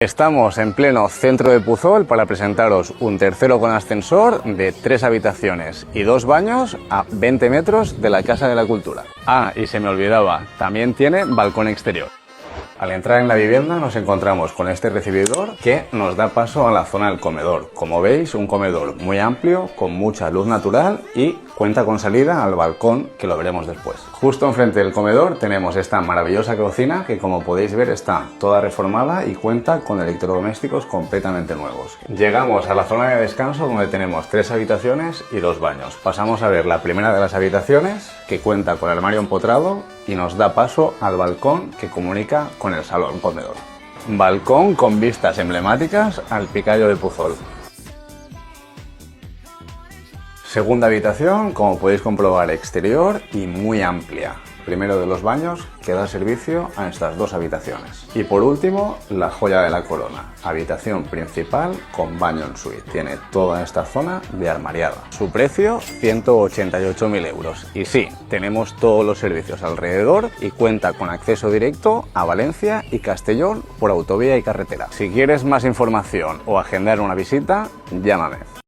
Estamos en pleno centro de Puzol para presentaros un tercero con ascensor de 3 habitaciones y 2 baños a 20 metros de la Casa de la Cultura. Ah, y se me olvidaba, también tiene balcón exterior. Al entrar en la vivienda nos encontramos con este recibidor que nos da paso a la zona del comedor. Como veis, un comedor muy amplio, con mucha luz natural y cuenta con salida al balcón, que lo veremos después. Justo enfrente del comedor tenemos esta maravillosa cocina que, como podéis ver, está toda reformada y cuenta con electrodomésticos completamente nuevos. Llegamos a la zona de descanso donde tenemos 3 habitaciones y 2 baños. Pasamos a ver la primera de las habitaciones, que cuenta con armario empotrado y nos da paso al balcón que comunica con el salón comedor. Balcón con vistas emblemáticas al Picayo de Puzol. Segunda habitación, como podéis comprobar, exterior y muy amplia. Primero de los baños que da servicio a estas 2 habitaciones. Y por último, la joya de la corona, habitación principal con baño en suite. Tiene toda esta zona de armariada. Su precio, 188.000 euros. Y sí, tenemos todos los servicios alrededor y cuenta con acceso directo a Valencia y Castellón por autovía y carretera. Si quieres más información o agendar una visita, llámame.